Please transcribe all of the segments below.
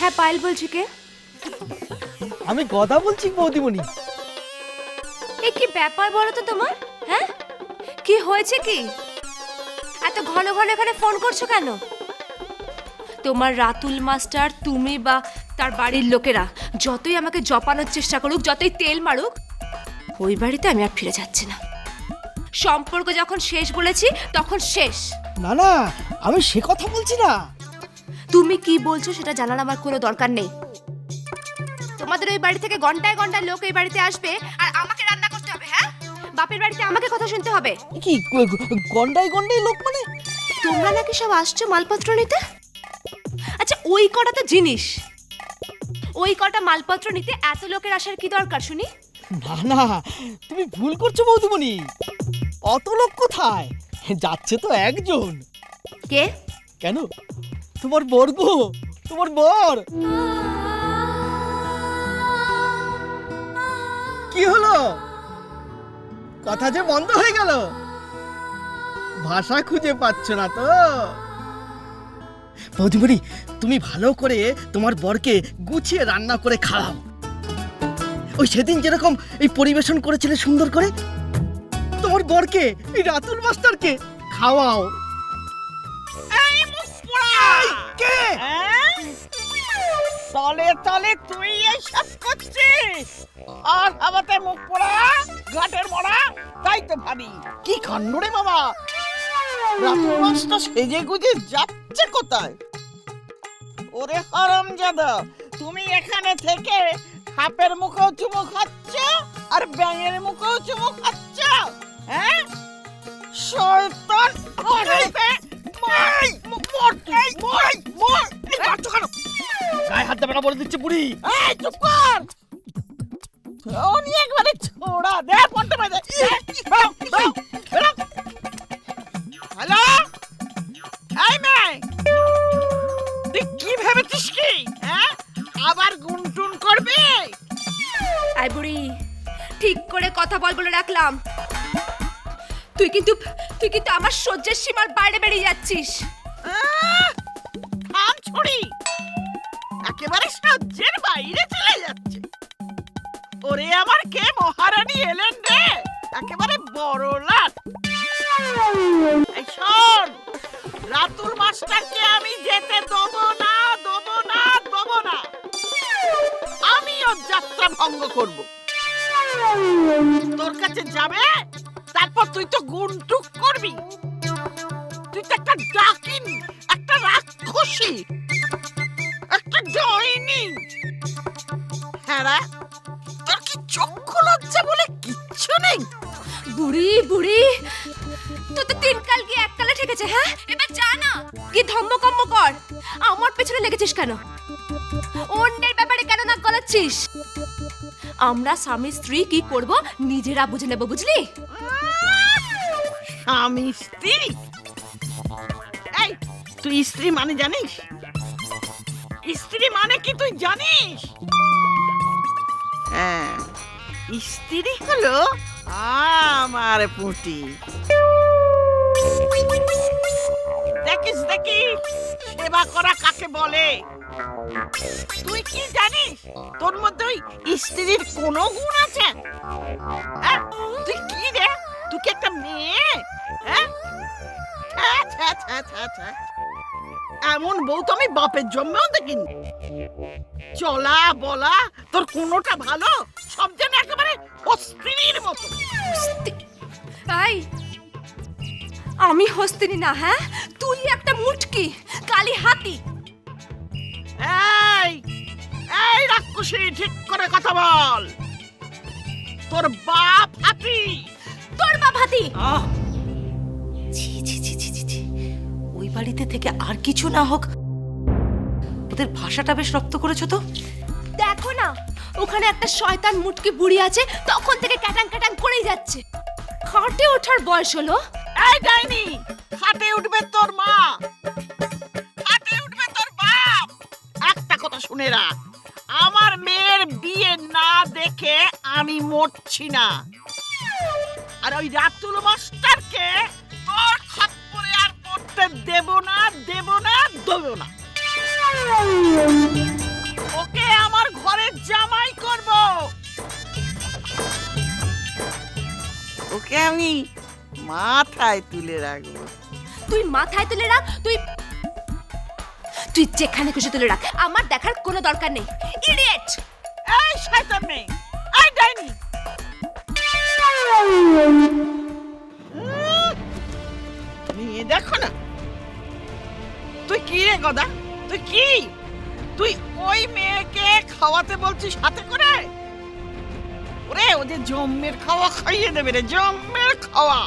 হ্যাঁ পায়েল বলছি, কে? আমি কথা বলছি বৌদিমণি। এ কি ব্যাপার বলো তো তোমার? হ্যাঁ, কি হয়েছে? কি এত ঘন ঘন এখানে ফোন করছো কেন? তোমার রাতুল মাস্টার, তুমি বা তার বাড়ির লোকেরা যতই আমাকে জপানোর চেষ্টা করুক, যতই তেল মারুক, ওই বাড়িতে আমি আর ফিরে যাচ্ছি না। সম্পর্ক যখন শেষ বলেছি তখন শেষ। না না, আমি সে কথা বলছি না। তুমি কি বলছো সেটা জানার আমার কোনো দরকার নেই। তোমাদের ওই বাড়ি থেকে ঘন্টায় ঘন্টায় লোক এই বাড়িতে আসবে আর আমাকে রান্না করতে হবে। হ্যাঁ, বাপের বাড়িতে আমাকে কথা শুনতে হবে। কি গন্ডাই গন্ডাই লোক মানে? তোমরা নাকি সব আসছো মালপত্র নিতে? আচ্ছা, ওই কটা তো জিনিস, ওই কটা মালপত্র নিতে এত লোকের আসার কি দরকার শুনি? না না, তুমি ভুল করছো বৌদিমণি। অত লোক কোথায়, যাচ্ছে তো একজন। কে? কেন, তোমার বর গো, তোমার বর। কি হলো, কথা যে বন্ধ হয়ে গেল? ভাষা খুঁজে পাচ্ছ না তো? বৌদিমণি, তুমি ভালো করে তোমার বরকে গুছিয়ে রান্না করে খাওয়াও। ওই সেদিন যেরকম এই পরিবেশন করেছিলে সুন্দর করে, তোমার বরকে, এই রাতুল মাস্টারকে খাওয়াও। কে? তলে তলে তুই এইসব করছিস? আর আমাদের মুখ পোড়া, ঘাটের মরা, তাই তো ভাবি। কি কাণ্ড রে বাবা! রাতুল মাস্টার সেজে গুজে যাচ্ছে কোথায়? ওরে হারামজাদা, তুমি এখানে থেকে সাপের মুখেও চুমু খাচ্ছ আর ব্যাঙের মুখেও চুমু খাচ্ছ। হ্যাঁ, শয়তান! গায়ে হাত দেবে না বলে দিচ্ছে বুড়ি। এই চুপ কর! উনি একবারে ছোড়া দে, ফোনটা বাজে। হ্যালো, এই মেয়ে, তুই কি ভেবেছিস কি? হ্যাঁ, আবার গুনটুন করবি? আই বুড়ি, ঠিক করে কথা বল বলে রাখলাম। তুই কিন্তু আমার সহ্যের সীমার বাইরে বেরিয়ে যাচ্ছিস। থাম ছুরি, একেবারে সহ্যের বাইরে চলে যাচ্ছে। ওরে আমার কে মহারানী এলেন রে, একেবারে বড় লাট। এই শোন, রাতুল মাস্টারকে আমি যেতে দেবো না, দেবো না, দেবো না। আমি ওর যাত্রা ভঙ্গ করব। তোর কাছে যাবে, তারপর তুই তো গুনটুক করবি। তুই তো একটা ডাকিন, একটা রাক্ষসী, একটা ডাইনি। হ্যাঁ রে, তোর কি চক্ষু লজ্জা বলে কিচ্ছু নেই? বুড়ি বুড়ি, তুই তো তিন কাল গিয়ে এক কালে ঠেকেছে। হ্যাঁ, এবার যা না, কি ধম্মকম্ম কর। আমার পেছনে লেগেছিস কেন? অন্যের ব্যাপারে কেন নাক গলাচ্ছিস? আমরা স্বামী স্ত্রী কি করব নিজেরা বুঝে নেব, বুঝলি? স্বামী স্ত্রী? এই, তুই স্ত্রী মানে জানিস? স্ত্রী মানে কি তুই জানিস? হ্যাঁ, স্ত্রী হলো আমার পুঁটি। দেখিস দেখিস সেবা করা কাকে বলে। তুই কি জানিস তোর মধ্যে ওই স্ত্রীর কোনো গুণ আছে? হ্যাঁ, তুই কি রে, তুই কি একটা মেয়ে? হ্যাঁ, এমন বউ তো আমি বাপের জন্মেও দেখিনি। চলা বলা তোর কোনোটা ভালো, সব যেন একেবারে হস্তিনীর মতো। তাই আমি হস্তিনী না? হ্যাঁ, তুই একটা মুটকি কালি হাতি। এই এই রাক্ষসী, ঠিক করে কথা বল। তোর বাপ হাতি। তোর বাপ হাতি? ছি ছি ছি ছি ছি, ওই বাড়িতে থেকে আর কিছু না হোক, ওদের ভাষাটা বেশ রপ্ত করেছো তো। দেখো না, ওখানে একটা শয়তান মুটকি বুড়ি আছে, তখন থেকে ক্যাটাং ক্যাটাং করেই যাচ্ছে। খাটে ওঠার বয়স হলো। এই ডাইনি, খাটে উঠবে তোর মা, খাটে উঠবে তোর বাপ। একটা কথা শুনে রাখ, আমার মেয়ের বিয়ে না দেখে আমি মরছি না। আর ওই রাতুল মাস্টারকে তোর খপ্পরে আর পড়তে দেব না, দেব না, দেব না। ওকে আমার ঘরের জামাই করব। ওকে আমি মাথায় তুলে রাখবো। তুই মাথায় তুলে রাখ, তুই তুই যেখানে খুশি তুলে রাখ, আমার দেখার কোনো দরকার নেই। ইডিয়েট! এই শয়তান মেয়ে, এই ডাইনি! নিয়ে দেখো না, তুই কি রে গদা, তুই কি? তুই ওই মেয়েকে খাওয়াতে বলছিস হাতে করে? ওরে ওদের জম্মের খাওয়া খাইয়ে দেবে রে, জম্মের খাওয়া।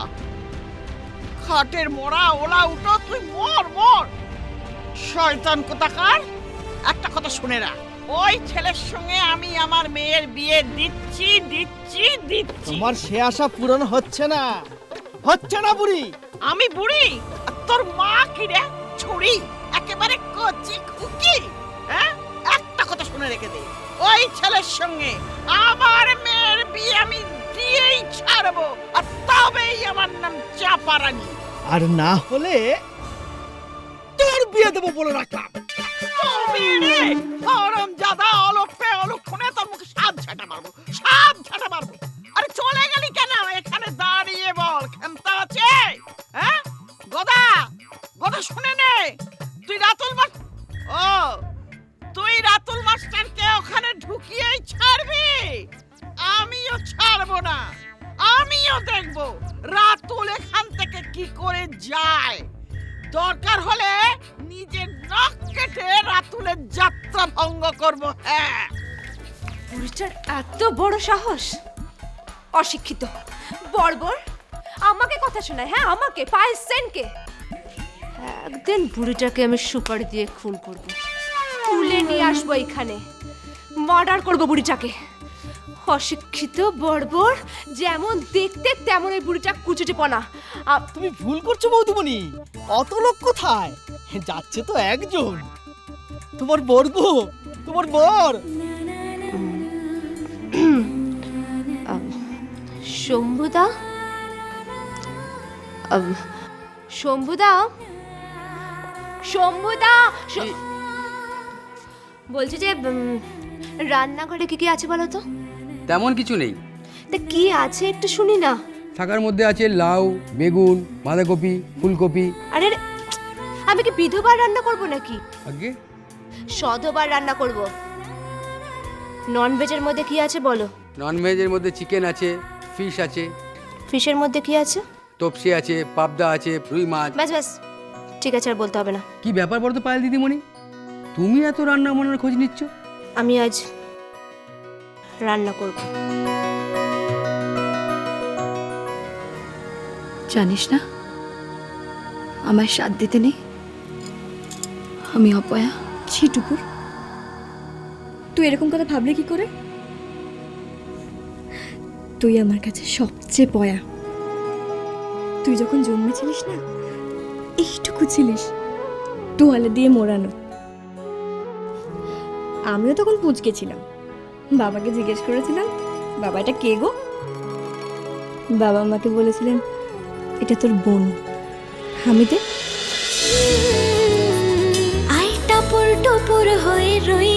খাটের মোড়া ওলা উঠো, তুই মর মর। শয়তান কোথাকার! একটা কথা শুনে রাখ, ওই ছেলের সঙ্গে আমি আমার মেয়ের বিয়ে দিচ্ছি দিচ্ছি দিচ্ছি। তোমার সে আশা পূরণ হচ্ছে না, হচ্ছে না বুড়ি। আমি বুড়ি আর তোর মা কি রে? ছুরি, একেবারে কচি খুকি। হ্যাঁ, একটা কথা শুনে রেখে দে, ওই ছেলের সঙ্গে আমার মেয়ের বিয়ে আমি দিয়েই ছাড়বো, আর তবেই আমার নাম চাপারানি। আর না হলে তোর বিয়ে দেবো বলে রাখলাম। তুমি রে হারামজাদা, অলক্ষে অলক্ষণে তোর মুখে সাত ঝাঁটা মারবো, সাত ঝাঁটা মারবো। আরে চলে গেলি কেন? এখানে দাঁড়িয়ে বল, ক্ষমতা আছে? হ্যাঁ গদা, গদা শুনে নে, তুই রাতুল তুই রাতুল মাস্টারকে ওখানে ঢুকিয়েই ছাড়বি? আমিও ছাড়বো না, আমিও দেখবো রাতুল এখান থেকে কি করে যায়। দরকার হলে নিজের নাক কেটে রাতুলের যাত্রা ভঙ্গ করব। হ্যাঁ, বুড়িটার এত বড় সাহস! অশিক্ষিত, বর্বর, আমাকে কথা শোনায়। হ্যাঁ, আমাকে, পায়েস সেনকে। একদিন বুড়িটাকে আমি সুপারি দিয়ে খুন করব, তুলে নিয়ে আসবো এখানে, মার্ডার করব বুড়িটাকে। অশিক্ষিত, বর্বর, যেমন দেখতে তেমন ওই বুড়িটা কুচুটেপনা। তুমি ভুল করছো বৌদিমণি, অত লোক কোথায়? যাচ্ছে তো একজন, তোমার বর গো, তোমার বর। শম্ভুদা, শম্ভুদা, শম্ভুদা, বলছি যে রান্নাঘরে কি কি আছে বলো তো? তেমন কিছু নেই। তা কি আছে একটু শুনি না। থাকার মধ্যে আছে লাউ, বেগুন, বাঁধাকপি, ফুলকপি। আরে আমি কি বিধবার রান্না করব নাকি? আগে সধবার রান্না করব। নন ভেজের মধ্যে কি আছে বলো? নন ভেজের মধ্যে চিকেন আছে, ফিশ আছে। ফিশের মধ্যে কি আছে? তপসি আছে, পাবদা আছে, রুই মাছ। ব্যাস ব্যাস, ঠিক আছে, আর বলতে হবে না। কি ব্যাপার বলতো পায়েল দিদিমণি, তুমি এত রান্না বান্নার খোঁজ নিচ্ছ? আমি আজ রান্না করব। জানিস না আমায় সাথ দিতে নেই, আমি অপয়া। ছিটুকুর, তুই এরকম কথা ভাবলে কি করে? তুই আমার কাছে সবচেয়ে পয়া। তুই যখন জন্মেছিলিস না, এইটুকু ছিলিস, তোয়ালে দিয়ে মোড়ানো। আমিও তখন পুচকে ছিলাম, বাবাকে জিজ্ঞেস করেছিলাম, বাবা এটা কে গো? বাবা আমাকে বলেছিলেন, এটা তোর বোন হামিদে। আই টাপুর টুপুর হয়ে রই